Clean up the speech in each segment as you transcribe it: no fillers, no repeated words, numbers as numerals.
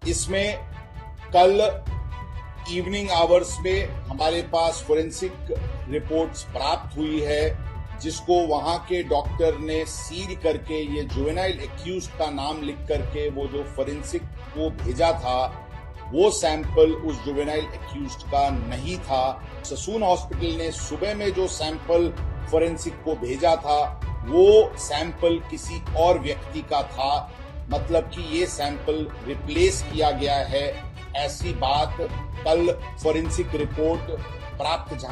इसमें कल evening hours में हमारे पास फोरेंसिक रिपोर्ट्स प्राप्त हुई है, जिसको वहां के डॉक्टर ने सील करके ये जुवेनाइल एक्यूज का नाम लिख करके वो जो फोरेंसिक को भेजा था, वो सैंपल उस जुवेनाइल एक्यूज का नहीं था। ससून हॉस्पिटल ने सुबह में जो सैंपल फोरेंसिक को भेजा था, वो सैंपल किसी और व्यक्ति का था। मतलब कि ये सैंपल रिप्लेस किया गया है, ऐसी बात कल फोरेंसिक रिपोर्ट प्राप्त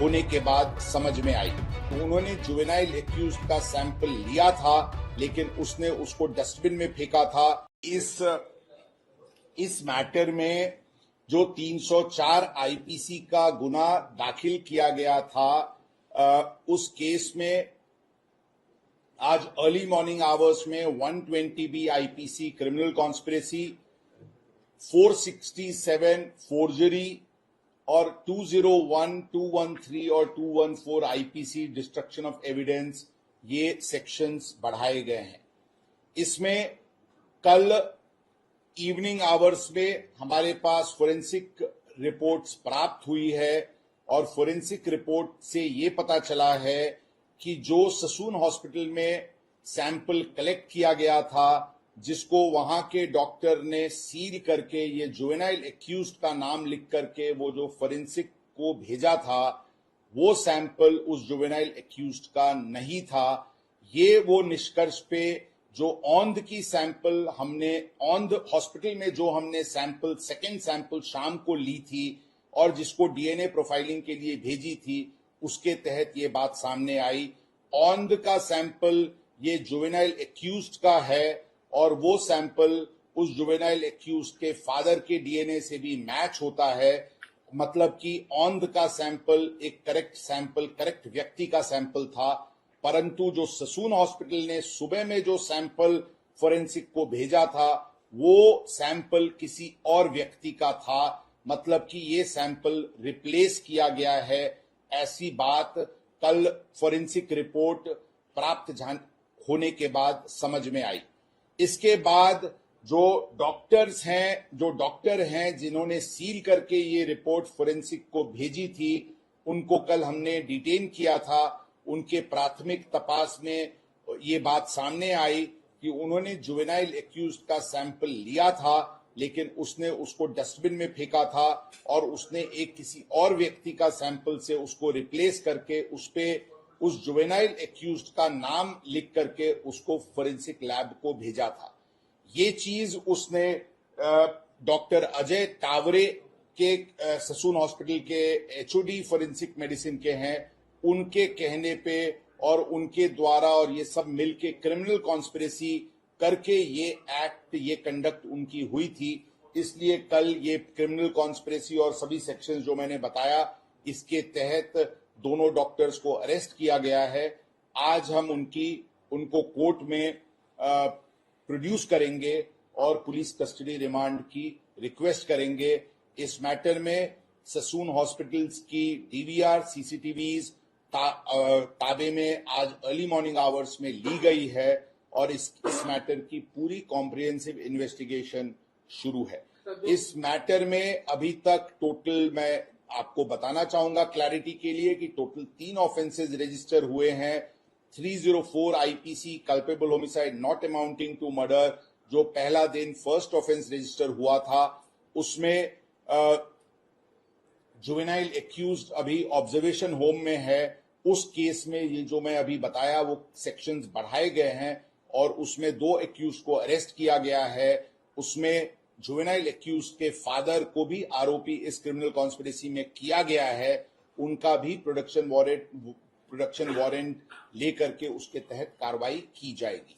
होने के बाद समझ में आई। तो उन्होंने जुवेनाइल एक्यूज का सैंपल लिया था, लेकिन उसने उसको डस्टबिन में फेंका था। इस मैटर में जो 304 आईपीसी का गुना दाखिल किया गया था, उस केस में आज अर्ली मॉर्निंग आवर्स में 120 B IPC criminal conspiracy, 467 forgery और 201, 213 और 214 आईपीसी डिस्ट्रक्शन ऑफ एविडेंस, ये सेक्शंस बढ़ाए गए हैं। इसमें कल इवनिंग आवर्स में हमारे पास फोरेंसिक रिपोर्ट्स प्राप्त हुई है और फोरेंसिक रिपोर्ट से ये पता चला है कि जो ससून हॉस्पिटल में सैंपल कलेक्ट किया गया था, जिसको वहां के डॉक्टर ने सील करके ये जुवेनाइल एक्यूज का नाम लिख करके वो जो फोरेंसिक को भेजा था, वो सैंपल उस जुवेनाइल एक्यूज का नहीं था। ये वो निष्कर्ष पे जो औंध की सैंपल हमने औंध हॉस्पिटल में जो हमने सैंपल सेकेंड सैंपल शाम को ली थी और जिसको डीएनए प्रोफाइलिंग के लिए भेजी थी, उसके तहत ये बात सामने आई। औंध का सैंपल ये जुवेनाइल एक्यूज का है और वो सैंपल उस जुवेनाइल एक्यूज के फादर के डीएनए से भी मैच होता है। मतलब कि औंध का सैंपल एक करेक्ट व्यक्ति का सैंपल था, परंतु जो ससून हॉस्पिटल ने सुबह में जो सैंपल फोरेंसिक को भेजा था, वो सैंपल किसी और व्यक्ति का था। मतलब कि ये सैंपल रिप्लेस किया गया है, ऐसी बात कल फोरेंसिक रिपोर्ट प्राप्त होने के बाद समझ में आई। इसके बाद जो डॉक्टर हैं जिन्होंने सील करके ये रिपोर्ट फोरेंसिक को भेजी थी, उनको कल हमने डिटेन किया था। उनके प्राथमिक तपास में ये बात सामने आई कि उन्होंने जुवेनाइल एक्यूज का सैंपल लिया था, लेकिन उसने उसको डस्टबिन में फेंका था और उसने एक किसी और व्यक्ति का सैंपल से उसको रिप्लेस करके उस जुवेनाइल एक्यूज का नाम लिख करके उसको फोरेंसिक लैब को भेजा था। ये चीज उसने डॉक्टर अजय तावरे के ससून हॉस्पिटल के एचओडी फोरेंसिक मेडिसिन के हैं, उनके कहने पे और उनके द्वारा और ये सब मिलके क्रिमिनल कॉन्स्पिरेसी करके ये कंडक्ट उनकी हुई थी। इसलिए कल ये क्रिमिनल कॉन्स्पिरेसी और सभी सेक्शंस जो मैंने बताया, इसके तहत दोनों डॉक्टर्स को अरेस्ट किया गया है। आज हम उनको कोर्ट में प्रोड्यूस करेंगे और पुलिस कस्टडी रिमांड की रिक्वेस्ट करेंगे। इस मैटर में ससून हॉस्पिटल्स की डीवीआर सीसीटीवीज ताबे में आज अर्ली मॉर्निंग आवर्स में ली गई है और इस मैटर की पूरी कॉम्प्रिहेंसिव इन्वेस्टिगेशन शुरू है। इस मैटर में अभी तक टोटल मैं आपको बताना चाहूंगा क्लैरिटी के लिए कि टोटल 3 ऑफेंसेज रजिस्टर हुए हैं। 304 IPC culpable homicide not amounting to murder, जो पहला दिन फर्स्ट ऑफेंस रजिस्टर हुआ था, उसमें जुवेनाइल एक्यूज्ड अभी ऑब्जर्वेशन होम में है। उस केस में ये जो मैं अभी बताया वो सेक्शंस बढ़ाए गए हैं और उसमें 2 एक्यूज को अरेस्ट किया गया है। उसमें जुवेनाइल एक्यूज के फादर को भी आरोपी इस क्रिमिनल कॉन्स्पिरेसी में किया गया है। उनका भी प्रोडक्शन वारंट लेकर के उसके तहत कार्रवाई की जाएगी।